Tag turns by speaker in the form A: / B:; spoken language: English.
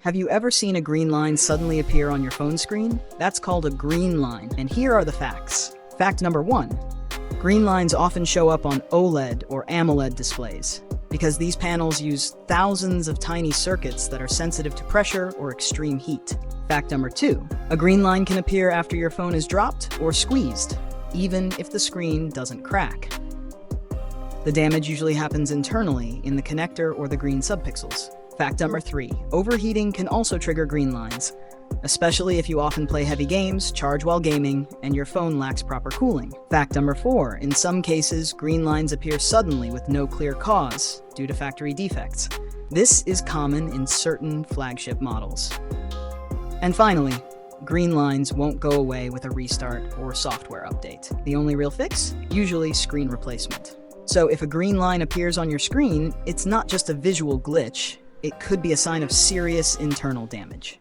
A: Have you ever seen a green line suddenly appear on your phone screen? That's called a green line, and here are the facts. Fact number 1. Green lines often show up on OLED or AMOLED displays, because these panels use thousands of tiny circuits that are sensitive to pressure or extreme heat. Fact number 2. A green line can appear after your phone is dropped or squeezed, even if the screen doesn't crack. The damage usually happens internally in the connector or the green subpixels. Fact number 3. Overheating can also trigger green lines, especially if you often play heavy games, charge while gaming, and your phone lacks proper cooling. Fact number 4. In some cases, green lines appear suddenly with no clear cause due to factory defects. This is common in certain flagship models. And finally, green lines won't go away with a restart or software update. The only real fix? Usually screen replacement. So if a green line appears on your screen, it's not just a visual glitch. It could be a sign of serious internal damage.